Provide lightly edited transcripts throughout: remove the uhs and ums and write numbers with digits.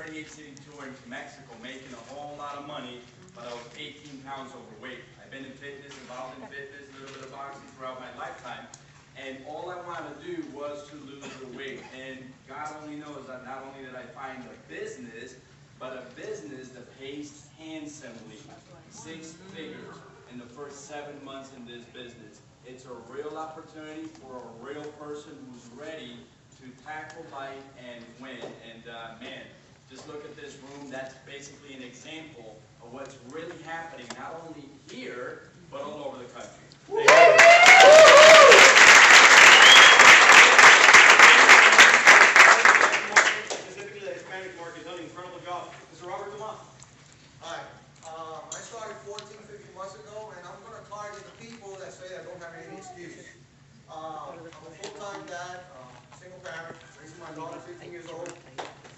38 city tour into Mexico, making a whole lot of money, but I was 18 pounds overweight. I've been in fitness, involved in fitness, a little bit of boxing throughout my lifetime, and all I wanted to do was to lose the weight. And God only knows that not only did I find a business, but a business that pays handsomely, 6 figures in the first 7 months in this business. It's a real opportunity for a real person who's ready to tackle life and win. And man, just look at this room. That's basically an example of what's really happening, not only here, but all over the country. Specifically, the Hispanic market done an incredible job. Mr. Robert, come on. Hi. I started 14, 15 months ago, and I'm going to target the people that say I don't have any excuse. I'm a full-time dad, single parent, raising my daughter 15 years old.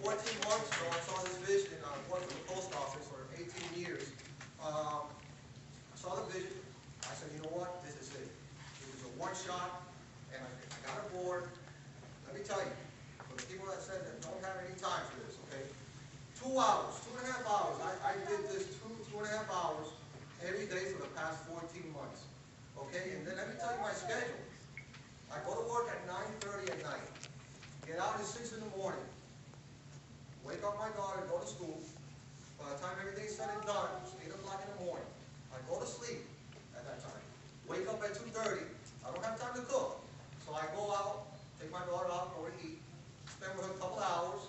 14 months ago, I saw this vision. I worked for the post office for 18 years. I saw the vision. I said, you know what? This is it. It was a one-shot, and I got aboard. Let me tell you, for the people that said that don't have any time for this, okay? 2 hours, 2.5 hours. I did this 2.5 hours every day for the past 14 months. Okay, and then let me tell you my schedule. I go to work at 9:30 at night. Get out at 6 in the morning. Wake up my daughter, go to school. By the time everything's said and done, it's 8 o'clock in the morning. I go to sleep at that time. Wake up at 2:30. I don't have time to cook. So I go out, take my daughter out, go to eat, spend with her a couple hours,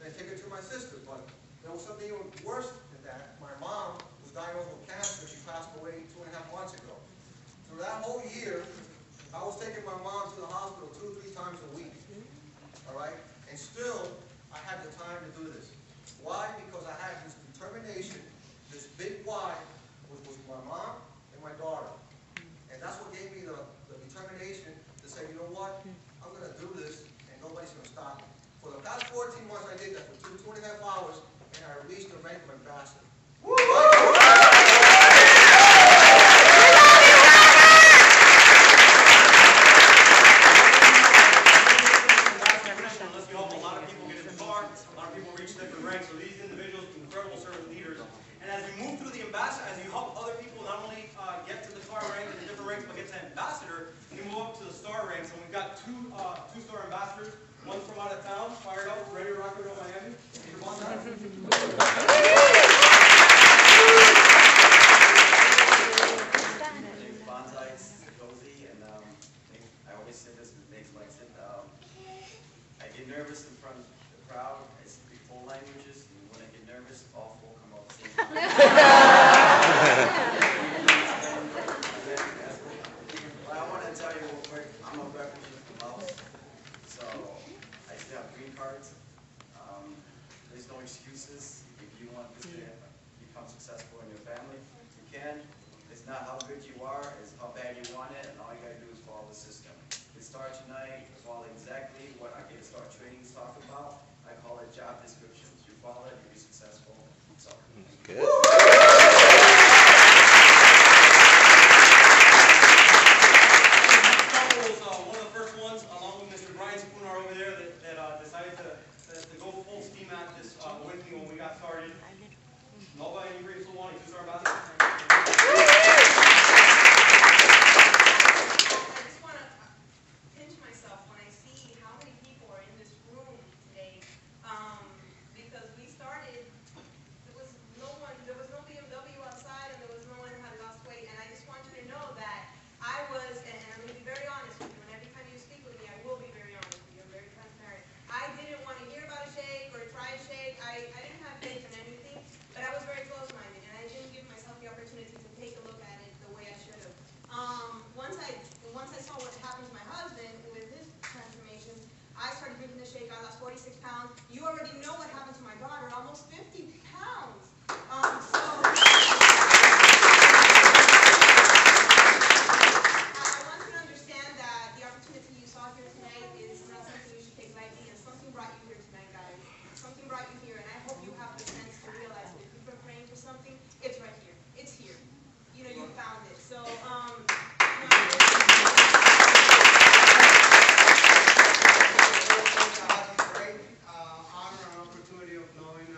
then take her to my sister. But there was something even worse than that. My mom was diagnosed with cancer. She passed away 2.5 months ago. Through that whole year, I was taking my mom to the hospital 2 or 3 times a week. All right? And still, I had the time to do this. Why? Because I had this determination, this big why, which was my mom and my daughter. And that's what gave me the determination to say, you know what? I'm going to do this, and nobody's going to stop me. For the past 14 months, I did that for 2.5 hours, and I reached the rank of ambassador. Two-star ambassadors, one from out of town, fired up, ready to rock and roll Miami. I always say this, makes like it. I get nervous in front of the crowd. I speak 4 languages, and when I get nervous, all 4 come out the same time. But I want to tell you real quick, I'm a refugee from Laos, so I still have green cards. There's no excuses. If you want to become successful in your family, you can. It's not how good you are, it's how bad you want it, and all you got to do is follow the system. It starts tonight, follow exactly what I get to start trainings talk about. I call it job descriptions. You follow it, you'll be successful. So, good. One of the first ones, along with Mr. Brian Spooner over there, that decided to go full steam at this with me when we got started. Nobody in Green Solani, 2-star ambassador. Once I saw what happened to my husband with his transformation, I started drinking the shake. I lost 46 pounds. You already know what happened to my daughter, almost 50 pounds. I want you to understand that the opportunity you saw here tonight is not something you should take lightly, and something brought you here tonight, guys. Something brought you here, and I hope you have the sense to realize that if you've been praying for something, it's right here. It's here. You know, you found it. So, Honor and opportunity of knowing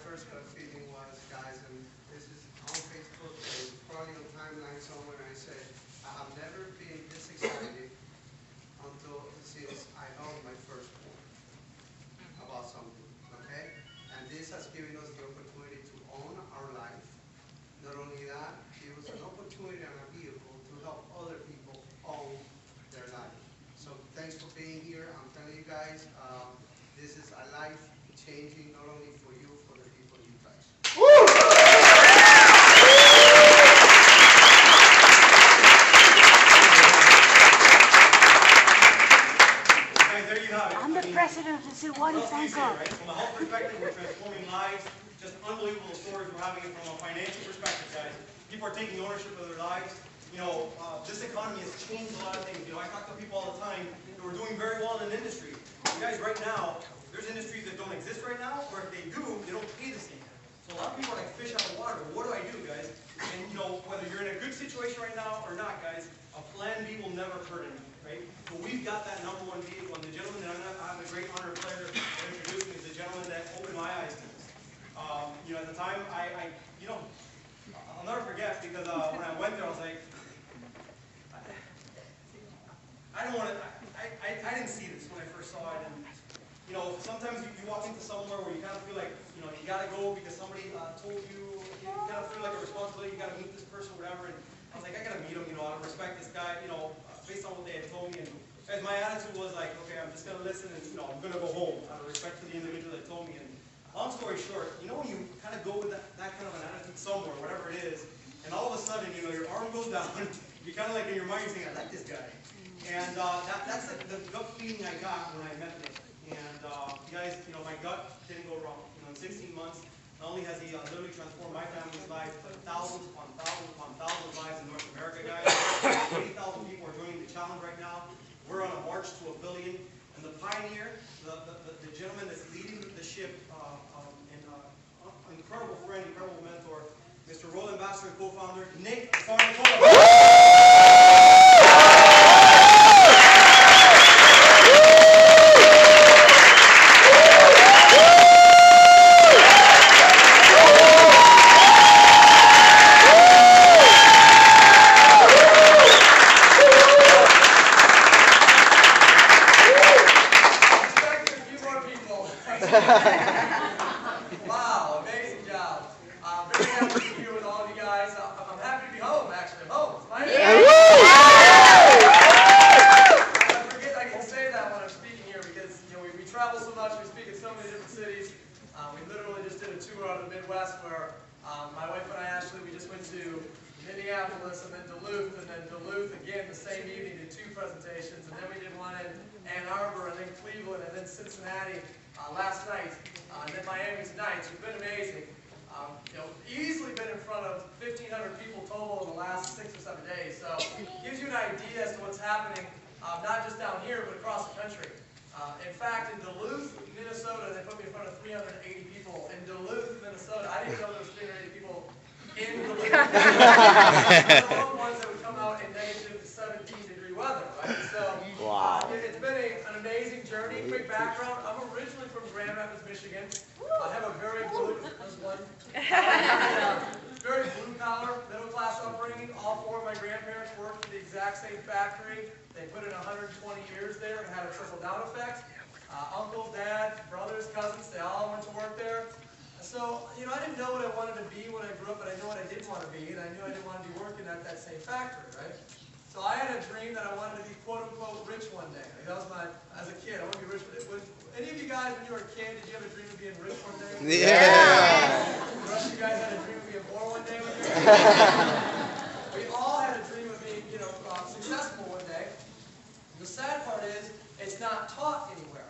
first gut feeling was, guys, and this is on Facebook, and probably on timeline somewhere, I said, I have never been this excited since I owned my first home about something, okay? And this has given us the opportunity to own our life. Not only that, it was an opportunity and a vehicle to help other people own their life. So thanks for being here. I'm telling you guys, this is a life changing, not only for you, for the people you touch. There you have it. I'm the president of the Suwannee fan club. Right? From a health perspective, we're transforming lives. Just unbelievable stories we're having it from a financial perspective, guys. People are taking ownership of their lives. You know, this economy has changed a lot of things. You know, I talk to people all the time who are doing very well in industry. You guys, right now, there's industries that don't exist right now, or if they do, they don't pay the same. So a lot of people are like fish out of water. What do I do, guys? And you know, whether you're in a good situation right now or not, guys, a plan B will never hurt anyone, right? But we've got that number one vehicle, and the gentleman that I have the great honor and pleasure of introducing is the gentleman that opened my eyes to this. You know, at the time, you know, I'll never forget, because when I went there, I was like, I don't want to, I didn't see this when I first saw it. And, you know, sometimes you walk into somewhere where you kind of feel like, you know, you got to go because somebody told you, you kind of feel like a responsibility, you got to meet this person, whatever. And I was like, I got to meet him, you know, I respect this guy, you know, based on what they had told me. And as my attitude was like, okay, I'm just going to listen and, you know, I'm going to go home out of respect to the individual that told me. And long story short, you know when you kind of go with that kind of an attitude somewhere, whatever it is, and all of a sudden, you know, your arm goes down, you kind of like in your mind, you're saying, I like this guy. And that's the gut feeling I got when I met him. And you guys, you know, my gut didn't go wrong. You know, in 16 months, not only has he literally transformed my family's life, but thousands upon thousands upon thousands of lives in North America, guys. 80,000 people are joining the challenge right now. We're on a march to 1 billion. And the pioneer, the gentleman that's leading the ship, incredible friend, incredible mentor, Mr. Royal Ambassador and co-founder, Nick Sarnicola. Wow, amazing job. I'm very happy to be here with all of you guys. I'm happy to be home, actually. I'm home. Right? Yeah. I forget I can say that when I'm speaking here because you know we travel so much, we speak in so many different cities. We literally just did a tour out of the Midwest where my wife and I actually, we just went to Minneapolis and then Duluth again the same evening, did 2 presentations, and then we did one in Ann Arbor and then Cleveland and then Cincinnati last night, and then Miami tonight. So it's been amazing. You know, easily been in front of 1,500 people total in the last 6 or 7 days. So it gives you an idea as to what's happening, not just down here, but across the country. In fact, in Duluth, Minnesota, they put me in front of 380 people. In Duluth, Minnesota, I didn't know there was 380 people in Duluth. The only ones that would come out in negative 17-degree weather, right? So wow. It's been an amazing journey. Quick background, I'm originally from Grand Rapids, Michigan. I have a very very blue-collar, middle-class upbringing. All 4 of my grandparents worked for the exact same factory. They put in 120 years there and had a trickle-down effect. Uncle, dad, brothers, cousins, they all went to work there. So, you know, I didn't know what I wanted to be when I grew up, but I knew what I didn't want to be, and I knew I didn't want to be working at that same factory, right? So I had a dream that I wanted to be quote-unquote rich one day. Like that was as a kid, I want to be rich. Any of you guys, when you were a kid, did you have a dream of being rich one day? Yeah! The rest of you guys had a dream of being poor one day when you were a kid? We all had a dream of being, you know, successful one day. The sad part is, it's not taught anywhere,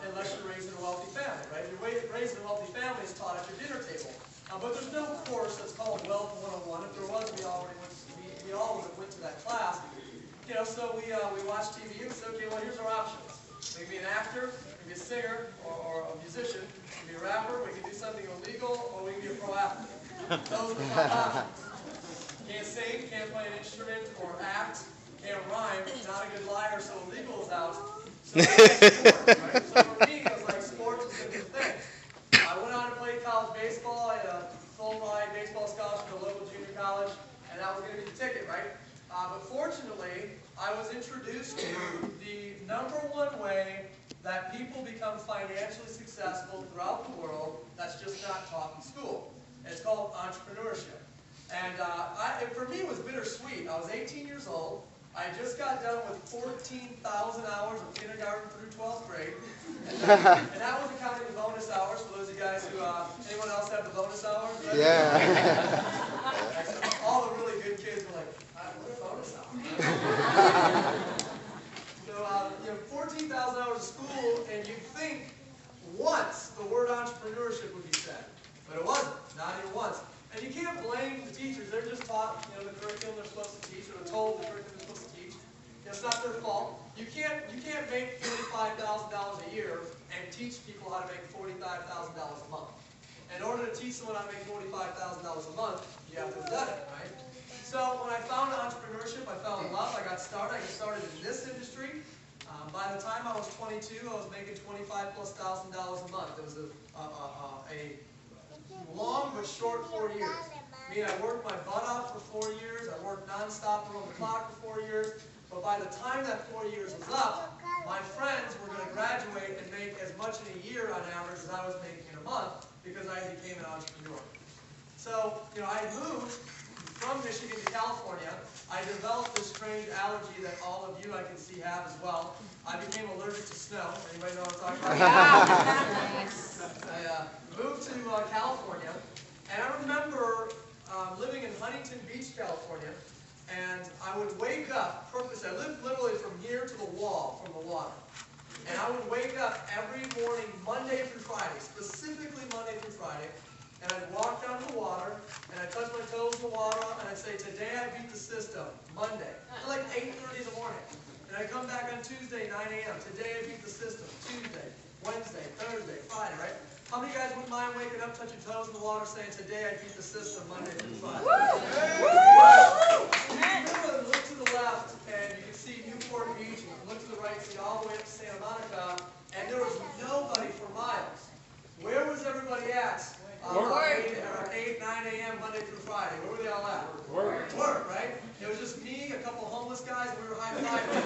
unless you're raised in a wealthy family, right? If you're raised in a wealthy family, it's taught at your dinner table. But there's no course that's called Wealth 101. If there was, we all would have went to that class. You know, so we watched TV and we said, okay, well, here's our options. We can be an actor, we can be a singer, or a musician, we can be a rapper, we can do something illegal, or we can be a pro athlete. Those are our options. Can't sing, can't play an instrument, or act, can't rhyme, not a good liar, so illegal is out. So that's sport, right? So for me, it was like sports was a good thing. I went on to play played college baseball. I had a full-ride baseball scholarship at a local junior college, and that was going to be the ticket, right? But fortunately, I was introduced to the #1 way that people become financially successful throughout the world that's just not taught in school. It's called entrepreneurship. And for me, it was bittersweet. I was 18 years old. I just got done with 14,000 hours of kindergarten through 12th grade. And that wasn't counting the bonus hours for those of you guys who, anyone else have the bonus hours? Right? Yeah. All the really good kids were like, what are bonus hours? So, 14,000 hours of school, and you'd think once the word entrepreneurship would be said. But it wasn't, not even once. And you can't blame the teachers. They're just taught, the curriculum they're supposed to teach, or they're told the curriculum they're supposed to teach. It's not their fault. You can't make $45,000 a year and teach people how to make $45,000 a month. In order to teach someone how to make $45,000 a month, you have to have done it, right? So when I found entrepreneurship, I fell in love. I got started. I got started in this industry. By the time I was 22, I was making $25,000+ a month. It was a long but short 4 years. I mean, I worked my butt off for 4 years. I worked nonstop around the clock for 4 years. But by the time that 4 years was up, my friends were going to graduate and make as much in a year on average as I was making in a month because I became an entrepreneur. So, I moved from Michigan to California. I developed this strange allergy that all of you I can see have as well. I became allergic to snow. Anybody know what I'm talking about? I moved to California, and I remember living in Huntington Beach, California, and I would wake up purposely. I lived literally from here to the wall from the water. And I would wake up every morning, Monday through Friday, specifically Monday through Friday, and I'd walk down to the water, and I'd touch my toes in the water, and I'd say, today I beat the system, Monday. At like 8:30 in the morning. And I'd come back on Tuesday, 9 a.m. Today I beat the system, Tuesday, Wednesday, Thursday, Friday, right? How many guys wouldn't mind waking up, touching toes in the water, saying, today I beat the system, Monday through Friday? You can literally look to the left, and you can see Newport Beach, and you can look to the right, see all the way up to Santa Monica, and there was nobody for miles. Where was everybody at? 8, 9 a.m. Monday through Friday. Where were they all at? Work, right? It was just me, a couple homeless guys, and we were high-fiving.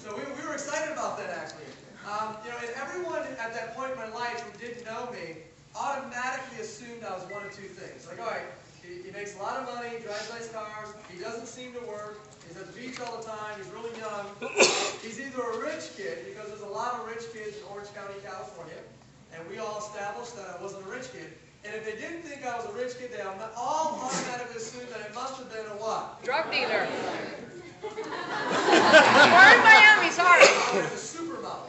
So we were excited about that, actually. And everyone at that point in my life who didn't know me automatically assumed I was one of two things. Like, all right, he makes a lot of money, drives nice cars, he doesn't seem to work, he's at the beach all the time, he's really young. He's either a rich kid, because there's a lot of rich kids in Orange County, California, and we all established that I wasn't a rich kid. And if they didn't think I was a rich kid, they all automatically assumed that it must have been a what? Drug dealer. We're in Miami, sorry. Or a supermodel.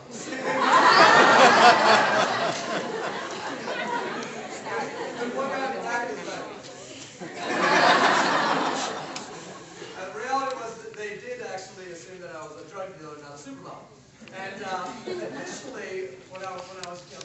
The reality was that they did actually assume that I was a drug dealer, not a supermodel. And initially, when I was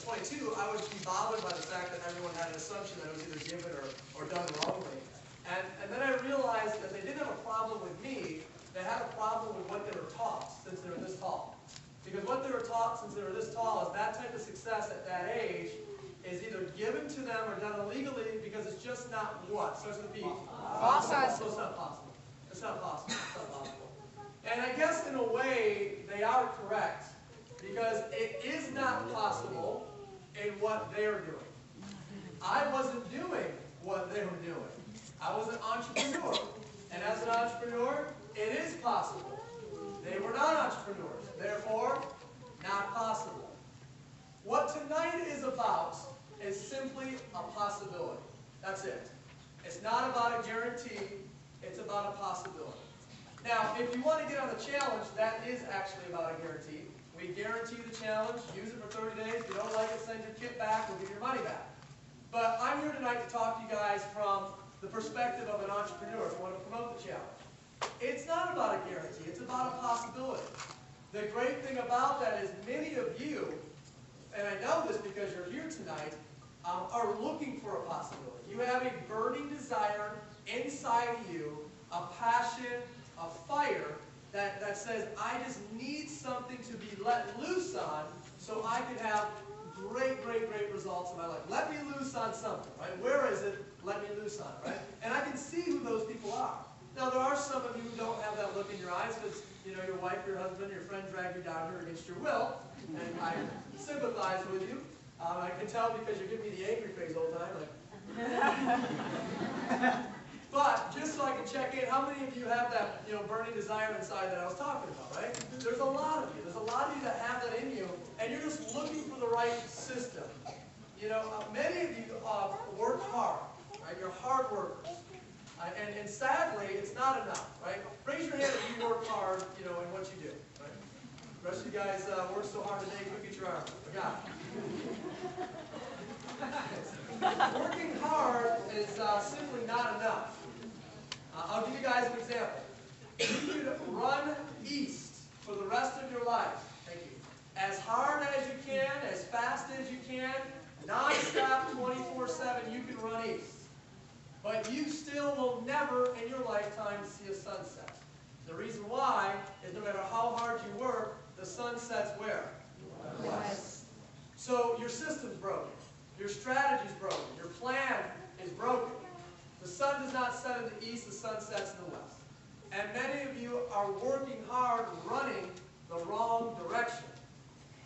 22, I would be bothered by the fact that everyone had an assumption that it was either given or done wrongly. And then I realized that they didn't have a problem with me. They had a problem with what they were taught since they were this tall. Because what they were taught since they were this tall is that type of success at that age is either given to them or done illegally because it's just not what? Starts with a P. Possible. So it's not possible. It's not possible. It's not possible. And I guess in a way they are correct because it is not possible in what they're doing. I wasn't doing what they were doing. I was an entrepreneur. And as an entrepreneur, it is possible. They were not entrepreneurs. Therefore, not possible. What tonight is about is simply a possibility. That's it. It's not about a guarantee. It's about a possibility. Now, if you want to get on the challenge, that is actually about a guarantee. We guarantee the challenge. Use it for 30 days. If you don't like it, send your kit back. We'll give your money back. But I'm here tonight to talk to you guys from the perspective of an entrepreneur if you want to promote the challenge. It's not about a guarantee. It's about a possibility. The great thing about that is many of you, and I know this because you're here tonight, are looking for a possibility. You have a burning desire inside you, a passion, a fire that says, I just need something to be let loose on so I can have great this on, right? And I can see who those people are. Now, there are some of you who don't have that look in your eyes because, you know, your wife, your husband, your friend dragged you down here against your will, and I sympathize with you. I can tell because you're giving me the angry face all the time, like. But just so I can check in, how many of you have that, you know, burning desire inside that I was talking about, right? There's a lot of you. There's a lot of you that have that in you, and you're just looking for the right system. You know, many of you work hard, right? You're hard workers. And sadly, it's not enough, right? Raise your hand if you work hard, you know, in what you do, right? The rest of you guys work so hard today, you get your arm. I got it. Working hard is simply not enough. I'll give you guys an example. You could run east for the rest of your life. Thank you. As hard as you can, as fast as you can, non-stop 24/7, you can run east. But you still will never in your lifetime see a sunset. The reason why is no matter how hard you work, the sun sets where? West. So your system's broken. Your strategy's broken. Your plan is broken. The sun does not set in the east, the sun sets in the west. And many of you are working hard, running the wrong direction.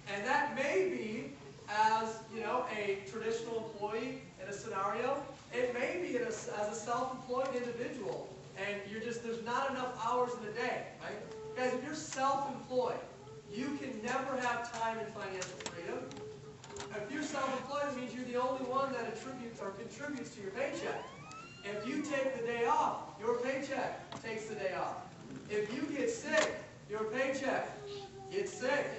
And that may be as, you know, a traditional employee in a scenario. It may be as a self-employed individual, and there's not enough hours in a day, right? Guys, if you're self-employed, you can never have time and financial freedom. If you're self-employed, it means you're the only one that contributes to your paycheck. If you take the day off, your paycheck takes the day off. If you get sick, your paycheck gets sick.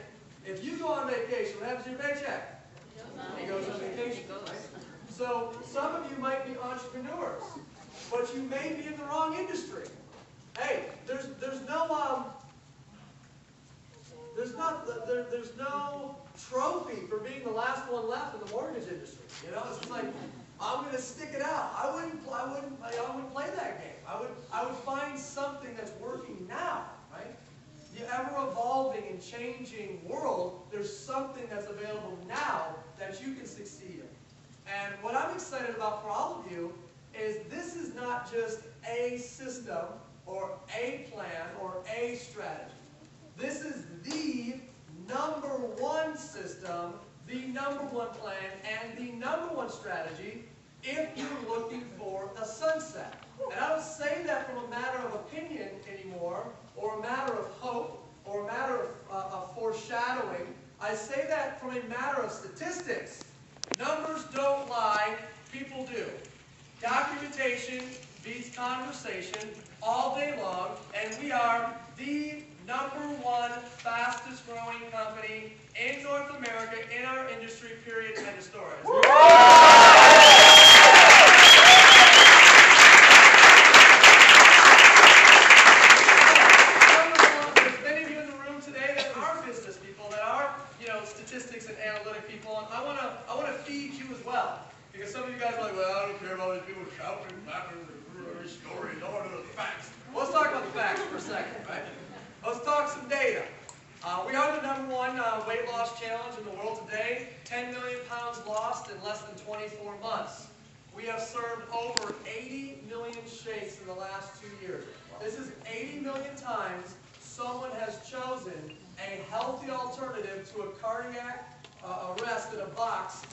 If you go on vacation, what happens to your paycheck? It goes on vacation, right? So some of you might be entrepreneurs, but you may be in the wrong industry. Hey, there's no trophy for being the last one left in the mortgage industry. You know, it's just like, I'm going to stick it out. I wouldn't play that game. I would find something that's working now, right? The ever-evolving and changing world, there's something that's available now that you can succeed in. And what I'm excited about for all of you is this is not just a system or a plan or a strategy. This is the #1 system, the #1 plan, and the #1 strategy if you're looking for a sunset. And I don't say that from a matter of opinion anymore, or a matter of hope, or a matter of foreshadowing. I say that from a matter of statistics. Numbers don't lie, people do. Documentation beats conversation all day long, and we are the #1 fastest growing company in North America in our industry, period, end of story. There's many of you in the room today that are business people, that are, you know, statistics and analytic people, and I want to feed you as well. Because some of you guys are like, well, I don't care about these people shouting, laughing, stories, I want to know the facts. Well, let's talk about the facts for a second, right? Let's talk some data. We are the #1 weight loss challenge in the world today. 10 million pounds lost in less than 24 months. We have served over 80 million shakes in the last 2 years. This is 80 million times someone has chosen a healthy alternative to a cardiac arrest in a box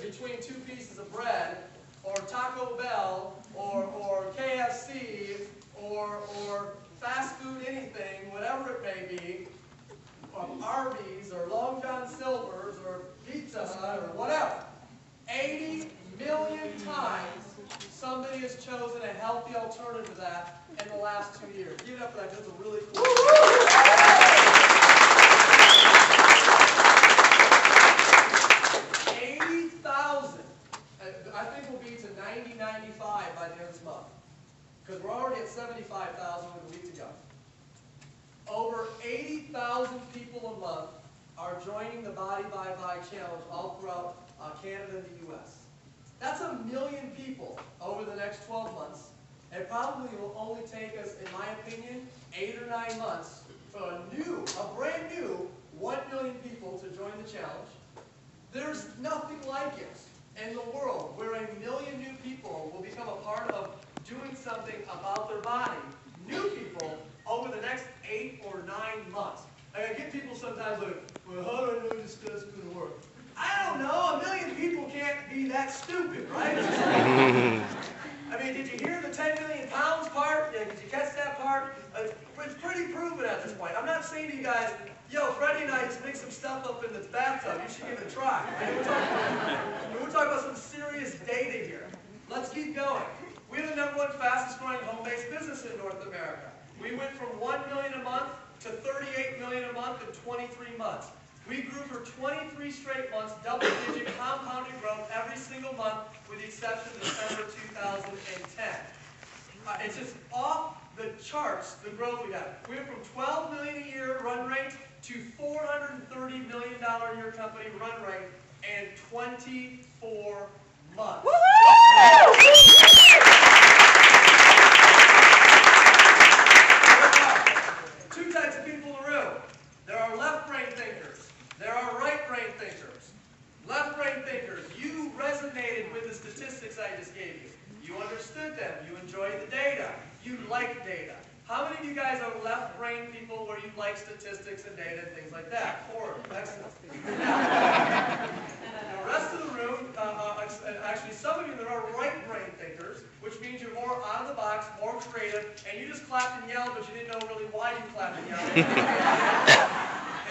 between 2 pieces of bread, or Taco Bell, or KFC, or fast food anything, whatever it may be, or Arby's, or Long John Silver's, or Pizza Hut, or whatever. 80 million times somebody has chosen a healthy alternative to that in the last 2 years. Give it up for that, that's a really cool. 80,000. I think we'll be to 90, 95 by the end of this month. Because we're already at 75,000 with a week to go. Over 80,000 people a month are joining the Body by Vi Challenge all throughout Canada and the U.S. That's 1 million people over the next 12 months. It probably will only take us, in my opinion, 8 or 9 months for a brand new 1 million people to join the challenge. There's nothing like it. in the world where 1 million new people will become a part of doing something about their body, new people, over the next 8 or 9 months. I get people sometimes like, well, how do I know this stuff's going to work? I don't know. 1 million people can't be that stupid, right? I mean, did you hear the 10 million pounds part? Yeah, did you catch that part? It's pretty proven at this point. I'm not saying to you guys, yo, Freddie and I just make some stuff up in the bathtub. You should give it a try. Right? We're talking about some serious data here. Let's keep going. We're the #1 fastest growing home-based business in North America. We went from 1 million a month to 38 million a month in 23 months. We grew for 23 straight months, double-digit compounded growth every single month, with the exception of December 2010. It's just off the charts, the growth we got. We went from 12 million a year run rate to $430 million a year company run rate in 24 months. Two types of people in the room. There are left brain thinkers. There are right brain thinkers. Left brain thinkers, you resonated with the statistics I just gave you. You understood them. You enjoyed the data. You like data. How many of you guys are left brain people where you like statistics and data and things like that? 4. Excellent. The rest of the room, actually some of you that are right brain thinkers, which means you're more out of the box, more creative, and you just clapped and yelled, but you didn't know really why you clapped and yelled.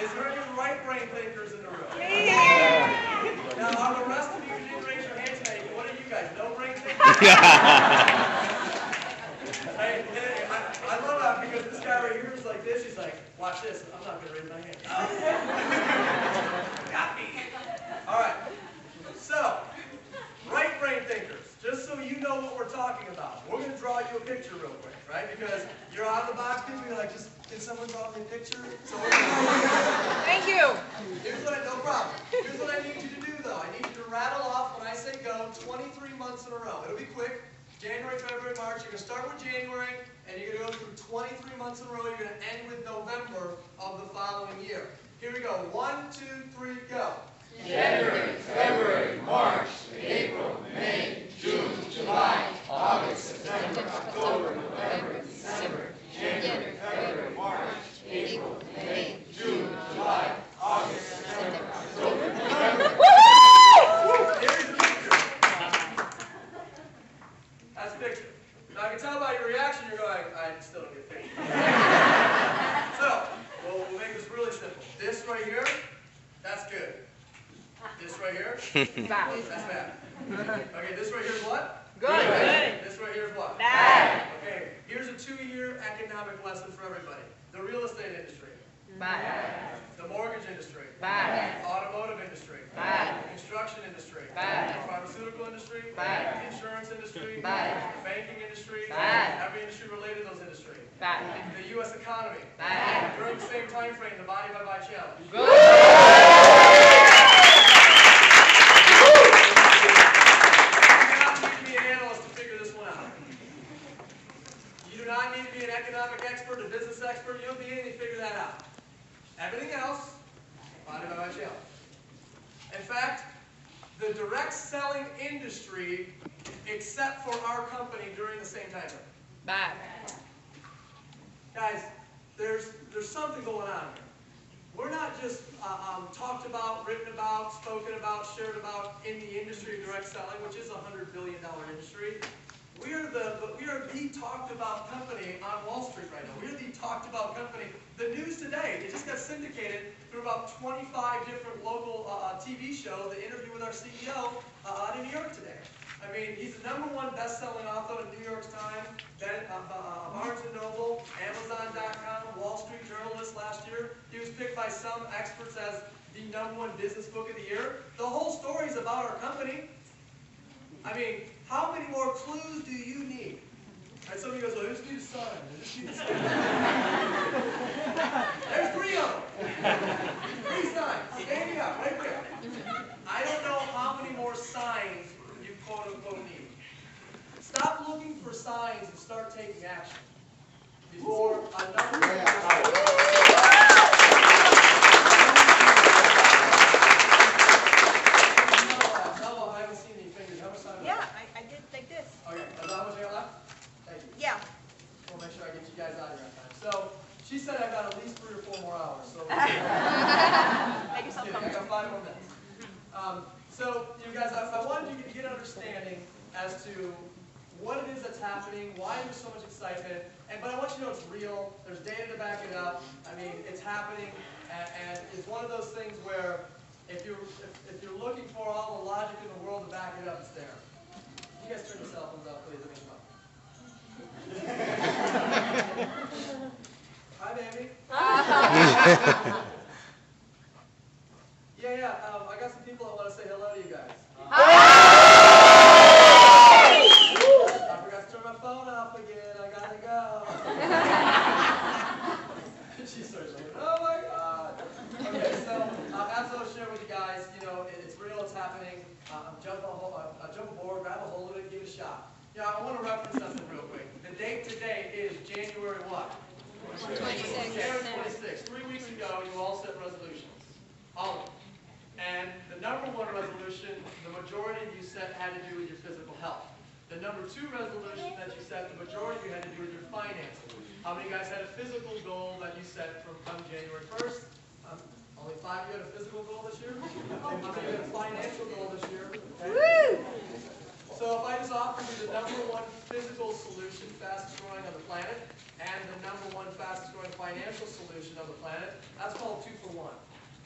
Is there any right brain thinkers in the room? Now, are the rest of you who didn't raise your hand tonight, what are you guys? No brain thinkers? I love that because this guy right here is like this. He's like, watch this. I'm not going to raise my hand. Got me. All right. So, right brain thinkers, just so you know what we're talking about, we're going to draw you a picture real quick, right? Because you're out of the box people, you're like, just, can someone draw me a picture? So we're going to Thank you. no problem. Here's what I need you to do, though. I need you to rattle off, when I say go, 23 months in a row. It'll be quick. January, February, March. You're going to start with January, and you're going to go through 23 months in a row. You're going to end with November of the following year. Here we go. 1, 2, 3, go. January, February, March, April, May, June, July, August, September, October, November, December, January, February, March, April, May, June, July, August, September, October, November. Here's the picture. That's a picture. Now I can tell by your reaction you're going, I still don't get a picture. So, we'll make this really simple. This right here, that's good. This right here, that's bad. Okay, this right here is what? Good. This right here is what? Bad. Okay, here's a 2-year economic lesson for everybody. The real estate industry. Bad. The mortgage industry. Bad. Automotive industry. Bad. Construction industry. Bad. Pharmaceutical industry. Bad. Insurance industry. Bad. The banking industry. Bad. Every industry related to those industries. Bad. The U.S. economy. Bad. During the same time frame, the body by body challenge. Good. You do not need to be an economic expert, a business expert. You don't need anything to figure that out. Everything else, body by body challenge. In fact, the direct selling industry, except for our company, during the same time frame. Bad. Guys, there's something going on here. We're not just talked about, written about, spoken about, shared about in the industry of direct selling, which is a $100 billion industry. We are the talked about company on Wall Street right now. We're the talked about company. The news today, it just got syndicated through about 25 different local TV shows. The interview with our CEO out in New York today. I mean, he's the #1 best-selling author in New York Times, Barnes & Noble, Amazon.com, Wall Street Journal this last year. He was picked by some experts as the #1 business book of the year. The whole story is about our company. I mean, how many more clues do you need? And some of you guys are like, I just need a sign. I just need a sign. There's 3 of them. 3 signs. Standing up, right there. I don't know how many more signs you quote-unquote need. Stop looking for signs and start taking action. Before another I haven't seen you guys, I wanted you to get an understanding as to what it is that's happening, why there's so much excitement, but I want you to know it's real. There's data to back it up. I mean, it's happening, and it's one of those things where if you're looking for all the logic in the world to back it up, it's there. You guys turn your cell phones off, please. Hi, baby. Yeah. I got some people that want to say hello to you guys. I forgot to turn my phone off again. I gotta go. She starts like, oh my God. Okay, so as I was sharing with you guys, it's real, it's happening. Jump aboard, grab a hold of it, give it a shot. I want to reference something real quick. The date today is January what? 26th. January 26th. 3 weeks ago, you all set resolutions. All of them. And the number one resolution, the majority of you set had to do with your physical health. The number two resolution that you set, the majority of you had to do with your finances. How many guys had a physical goal that you set from January 1st? Only 5 of you had a physical goal this year? How many of you had a financial goal this year? Okay. So if I just offer you the number one physical solution, fastest growing on the planet, and the number one fastest growing financial solution on the planet, that's called 2 for 1.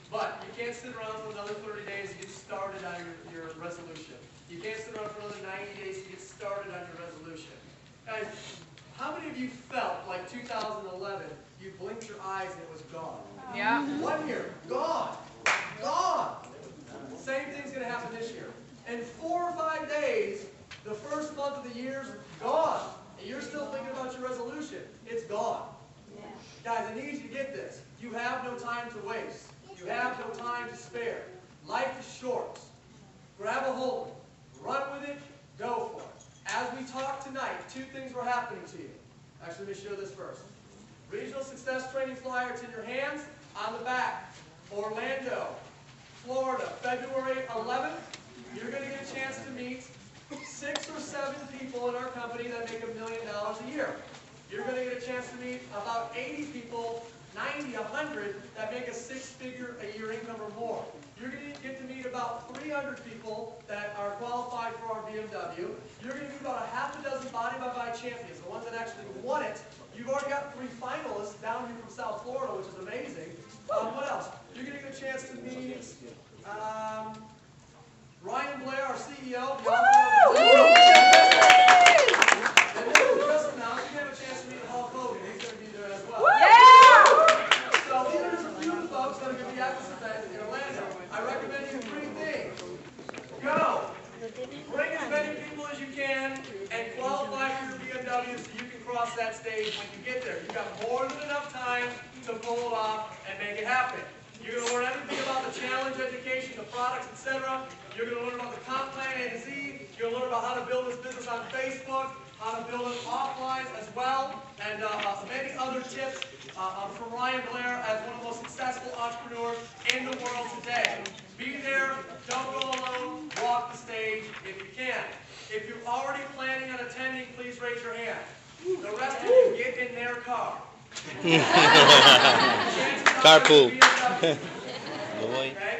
But you can't sit around for another 30 days to get started on your resolution. You can't sit around for another 90 days to get started on your resolution. Guys, how many of you felt like 2011, you blinked your eyes and it was gone? Yeah. 1 year, gone. Gone. Same thing's going to happen this year. In 4 or 5 days, the first month of the year's gone. And you're still thinking about your resolution. It's gone. Yeah. Guys, I need you to get this. You have no time to waste. You have no time to spare. Life is short. Grab a hold of it. Run with it. Go for it. As we talk tonight, 2 things were happening to you. Actually, let me show this first. Regional Success Training Flyer, it's in your hands. On the back, Orlando, Florida, February 11th. You're going to get a chance to meet 6 or 7 people in our company that make $1 million a year. You're going to get a chance to meet about 80 people, 90, 100 that make a 6-figure a year income or more. You're going to get to meet about 300 people that are qualified for our BMW. You're going to meet about a half a dozen body-by-body champions, the ones that actually won it. You've already got 3 finalists down here from South Florida, which is amazing. What else? You're going to get a chance to meet Ryan Blair, our CEO. And then just announced, you have a chance to meet Hulk Hogan. He's going to be there as well. So these are just a few of the folks that are going to be at this event in Orlando. I recommend you 3 things. Go. Bring as many people as you can and qualify for your BMW so you can cross that stage when you get there. You've got more than enough time to pull it off and make it happen. You're going to learn everything about the challenge education, the products, etc. You're going to learn about the comp plan A to Z. You're going to learn about how to build this business on Facebook, how to build it offline as well, and many other tips from Ryan Blair as one of the most successful entrepreneurs in the world today. Be there. Don't go alone. Walk the stage if you can. If you're already planning on attending, please raise your hand. The rest of you, get in their car. Carpool. Okay?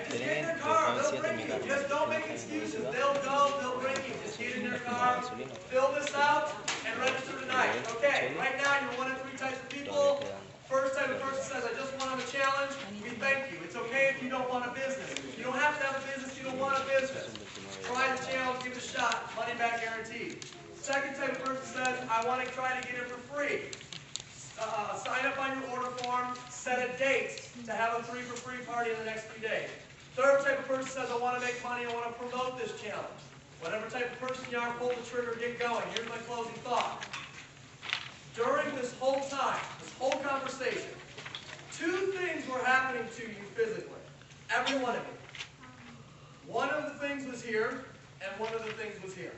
Just get in their car. They'll bring you. Just don't make excuses. They'll go. They'll bring you. Just get in their car. Fill this out and register tonight. Okay. Right now, you're one of 3 types of people. First type of person says, I just want to have a challenge. We thank you. It's okay if you don't want a business. You don't have to have a business. You don't want a business. Try the challenge. Give it a shot. Money back guaranteed. Second type of person says, I want to try to get it for free. Sign up on your order form, set a date to have a 3 for free party in the next few days. Third type of person says, I want to make money, I want to promote this challenge. Whatever type of person you are, pull the trigger, get going. Here's my closing thought. During this whole time, this whole conversation, 2 things were happening to you physically. Every one of you. One of the things was here, and one of the things was here.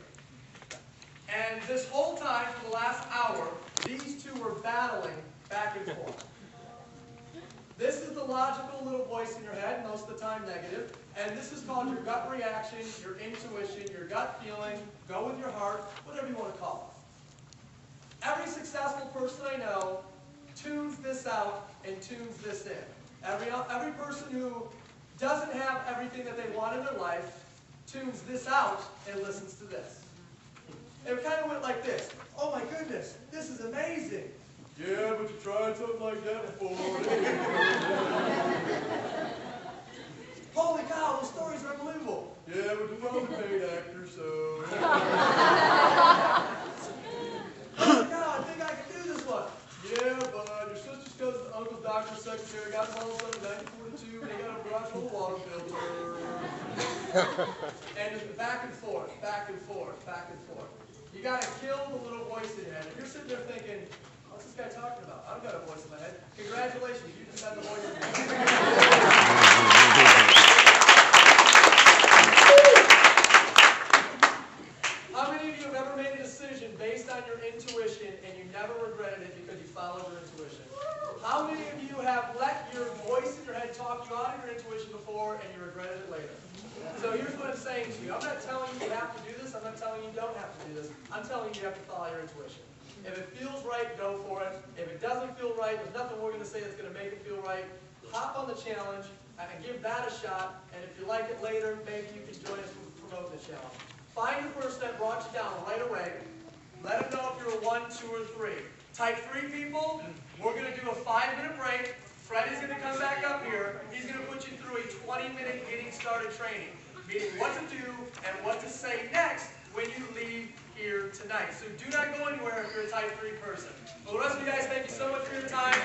And this whole time, for the last hour, these 2 were battling back and forth. This is the logical little voice in your head, most of the time negative, and this is called your gut reaction, your intuition, your gut feeling, go with your heart, whatever you want to call it. Every successful person I know tunes this out and tunes this in. Every person who doesn't have everything that they want in their life tunes this out and listens to this. It kind of went like this. Oh my goodness, this is amazing. Yeah, but you tried something like that before. Holy cow, those stories are unbelievable. Yeah, but you're probably paid actor, so. Holy cow, I think I can do this one. Yeah, but your sister's cousin, uncle's doctor's secretary got them all of a sudden in 1942 and they got a garage full of water filter. And just back and forth, back and forth, back and forth. You got to kill the little voice in your head. If you're sitting there thinking, what's this guy talking about? I don't got a voice in my head. Congratulations, you just had the voice in your head. How many of you have ever made a decision based on your intuition and you never regretted it because you followed your intuition? How many of you have let your voice in your head talk you out of your intuition before and you regretted it later? So here's what I'm saying to you. I'm not telling you you have to do this. I'm not telling you you don't have to do this. I'm telling you you have to follow your intuition. If it feels right, go for it. If it doesn't feel right, there's nothing we're going to say that's going to make it feel right. Hop on the challenge and give that a shot. And if you like it later, maybe you can join us for promoting the challenge. Find the person that brought you down right away. Let them know if you're a 1, 2, or 3. Type 3 people, we're going to do a 5-minute break. Freddie's going to come back up here. He's going to put you through a 20-minute getting started training, meaning what to do and what to say next when you leave here tonight. So do not go anywhere if you're a type 3 person. For the rest of you guys, thank you so much for your time.